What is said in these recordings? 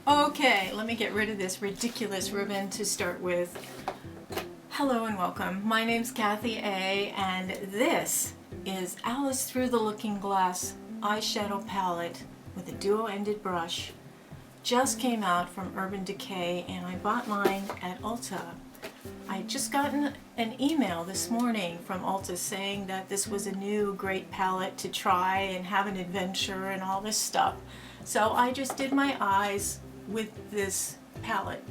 Okay, let me get rid of this ridiculous ribbon to start with. Hello and welcome. My name's Kathy A, and this is Alice Through the Looking Glass eyeshadow palette with a duo-ended brush. Just came out from Urban Decay, and I bought mine at Ulta. I just gotten an email this morning from Ulta saying that this was a new great palette to try and have an adventure and all this stuff. So I just did my eyes with this palette.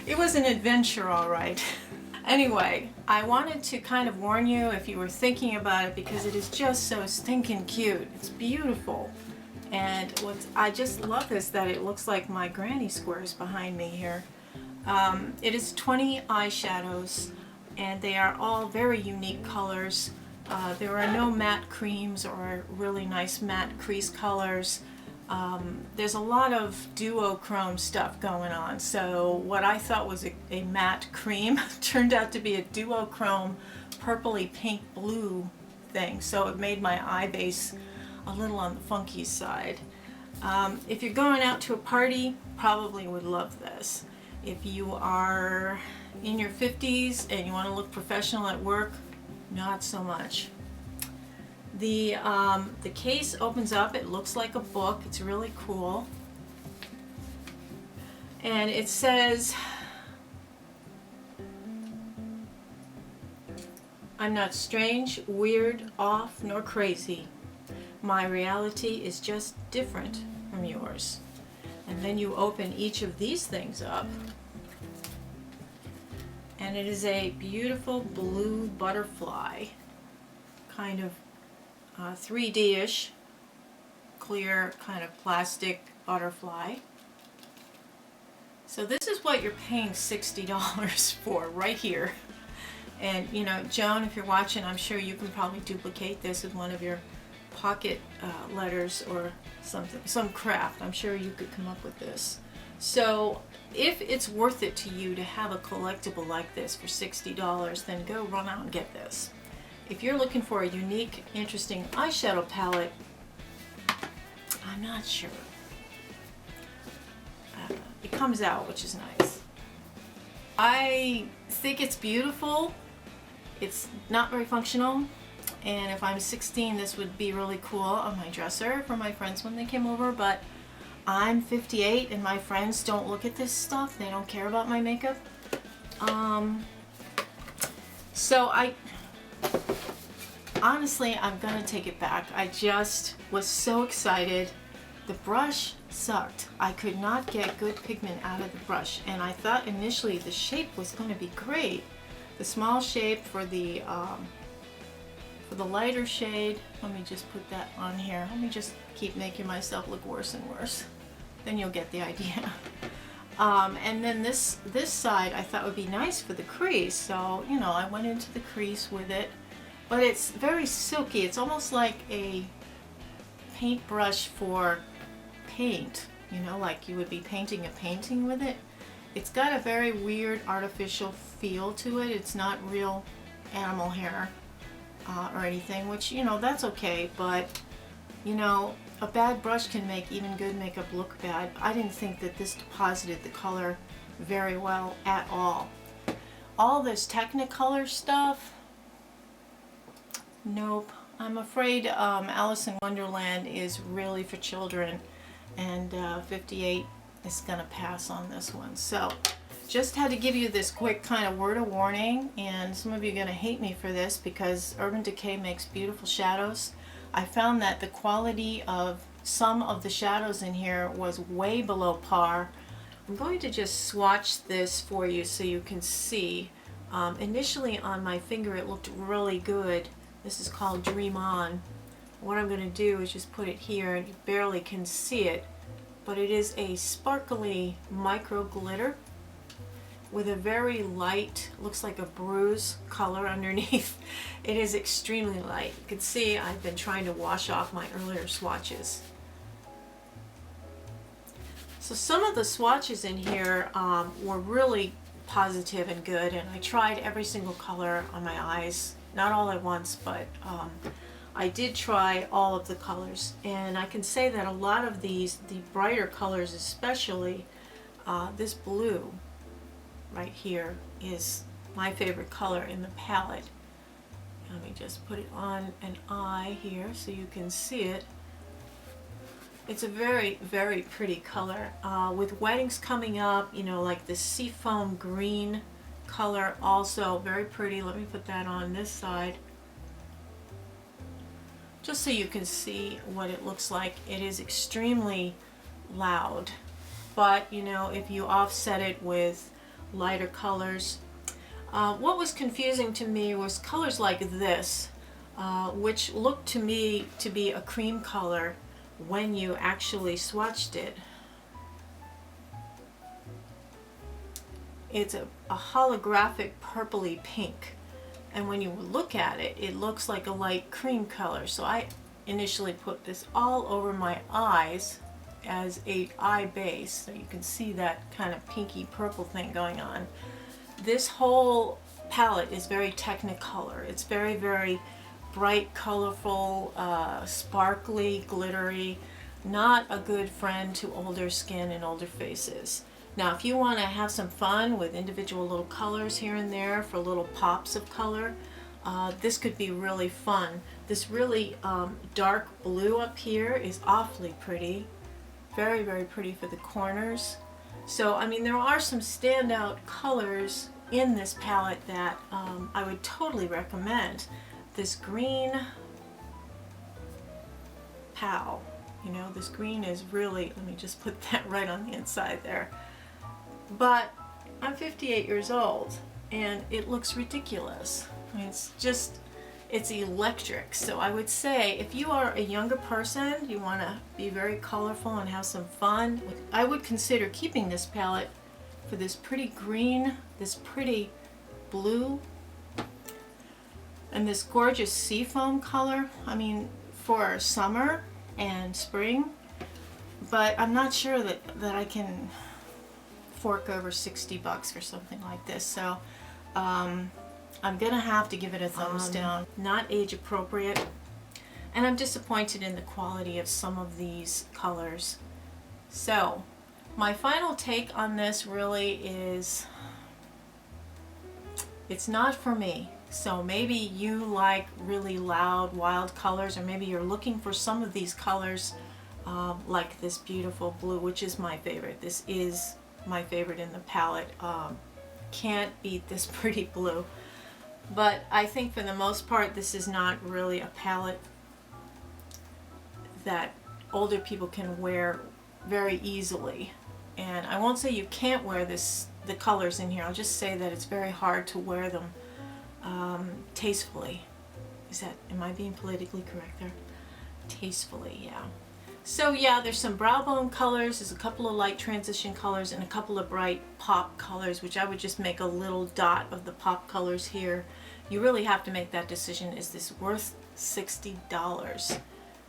It was an adventure, all right. Anyway, I wanted to kind of warn you if you were thinking about it, because it is just so stinking cute. It's beautiful. And I just love this, that it looks like my granny squares behind me here. It is 20 eyeshadows, and they are all very unique colors. There are no matte creams or really nice matte crease colors. There's a lot of duochrome stuff going on, so what I thought was a matte cream turned out to be a duochrome purpley pink blue thing, so it made my eye base a little on the funky side. If you're going out to a party, probably would love this. If you are in your 50s and you want to look professional at work, not so much. The case opens up, it looks like a book, it's really cool. And it says, "I'm not strange, weird, off, nor crazy. My reality is just different from yours." And then you open each of these things up, and it is a beautiful blue butterfly, kind of 3D-ish, clear kind of plastic butterfly. So this is what you're paying $60 for right here. And you know, Joan, if you're watching, I'm sure you can probably duplicate this with one of your pocket letters or something, some craft. I'm sure you could come up with this. So if it's worth it to you to have a collectible like this for $60, then go run out and get this. If you're looking for a unique, interesting eyeshadow palette, I'm not sure. It comes out, which is nice. I think it's beautiful. It's not very functional. And if I'm 16, this would be really cool on my dresser for my friends when they came over, but I'm 58 and my friends don't look at this stuff. They don't care about my makeup. So honestly, I'm gonna take it back. I just was so excited. The brush sucked. I could not get good pigment out of the brush, and I thought initially the shape was gonna be great. The small shape for the lighter shade. Let me just put that on here. Let me just keep making myself look worse and worse. Then you'll get the idea. And then this side I thought would be nice for the crease. So, you know, I went into the crease with it. But it's very silky. It's almost like a paintbrush for paint. You know, like you would be painting a painting with it. It's got a very weird artificial feel to it. It's not real animal hair. Or anything, which, you know, that's okay, but you know, a bad brush can make even good makeup look bad. I didn't think that this deposited the color very well at all. All this Technicolor stuff, nope. I'm afraid Alice in Wonderland is really for children, and 58 is gonna pass on this one. So just had to give you this quick kind of word of warning, and some of you are going to hate me for this because Urban Decay makes beautiful shadows. I found that the quality of some of the shadows in here was way below par. I'm going to just swatch this for you so you can see. Initially on my finger it looked really good. This is called Dream On. What I'm going to do is just put it here, and you barely can see it, but it is a sparkly micro glitter with a very light, looks like a bruise color underneath. It is extremely light. You can see I've been trying to wash off my earlier swatches. So some of the swatches in here were really positive and good, and I tried every single color on my eyes not all at once, but I did try all of the colors, and I can say that a lot of these, the brighter colors especially, this blue right here is my favorite color in the palette. Let me just put it on an eye here so you can see it. It's a very, very pretty color. With weddings coming up, you know, like the seafoam green color, also very pretty. Let me put that on this side, just so you can see what it looks like. It is extremely loud, but you know, if you offset it with lighter colors. What was confusing to me was colors like this, which looked to me to be a cream color when you actually swatched it. It's a holographic purpley pink, and when you look at it, it looks like a light cream color. So I initially put this all over my eyes as a eye base, so you can see that kind of pinky purple thing going on. This whole palette is very technicolor. It's very, very bright, colorful, sparkly, glittery. Not a good friend to older skin and older faces. Now, if you want to have some fun with individual little colors here and there for little pops of color, this could be really fun. This really dark blue up here is awfully pretty. Very, very pretty for the corners. So, I mean, there are some standout colors in this palette that I would totally recommend. This green, pow, you know, this green is really, let me just put that right on the inside there. But I'm 58 years old and it looks ridiculous. I mean, it's just, it's electric. So I would say if you are a younger person, you want to be very colorful and have some fun, I would consider keeping this palette for this pretty green, this pretty blue, and this gorgeous seafoam color. I mean, for summer and spring, but I'm not sure that I can fork over 60 bucks for something like this. So I'm gonna have to give it a thumbs down. Not age appropriate, and I'm disappointed in the quality of some of these colors. So my final take on this really is, it's not for me. So maybe you like really loud, wild colors, or maybe you're looking for some of these colors, like this beautiful blue, which is my favorite. This is my favorite in the palette. Can't beat this pretty blue. But I think for the most part, this is not really a palette that older people can wear very easily. And I won't say you can't wear the colors in here. I'll just say that it's very hard to wear them tastefully. Am I being politically correct there? Tastefully, yeah. So yeah, there's some brow bone colors, there's a couple of light transition colors, and a couple of bright pop colors, which I would just make a little dot of the pop colors here. You really have to make that decision. Is this worth $60?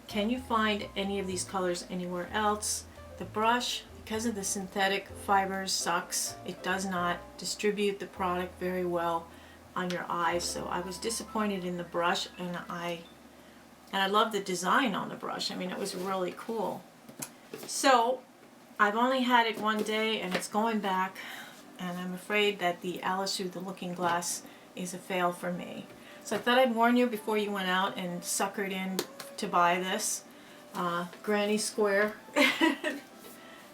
Can you find any of these colors anywhere else? The brush, because of the synthetic fibers, sucks. It does not distribute the product very well on your eyes, so I was disappointed in the brush, and I love the design on the brush. I mean, it was really cool. So I've only had it one day and it's going back, and I'm afraid that the Alice Through the Looking Glass is a fail for me. So I thought I'd warn you before you went out and suckered in to buy this. Granny square.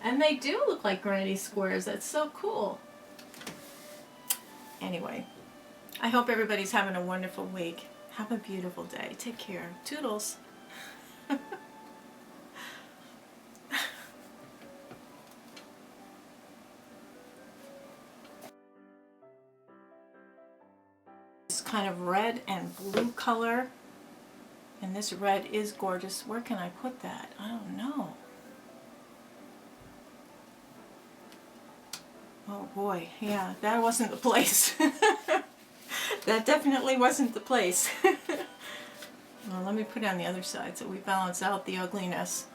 And they do look like granny squares. That's so cool. Anyway, I hope everybody's having a wonderful week. Have a beautiful day. Take care. Toodles. This kind of red and blue color. And this red is gorgeous. Where can I put that? I don't know. Oh boy, yeah, that wasn't the place. That definitely wasn't the place. Well, let me put it on the other side so we balance out the ugliness.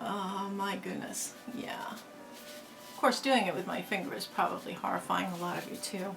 Oh my goodness, yeah. Of course, doing it with my finger is probably horrifying a lot of you too.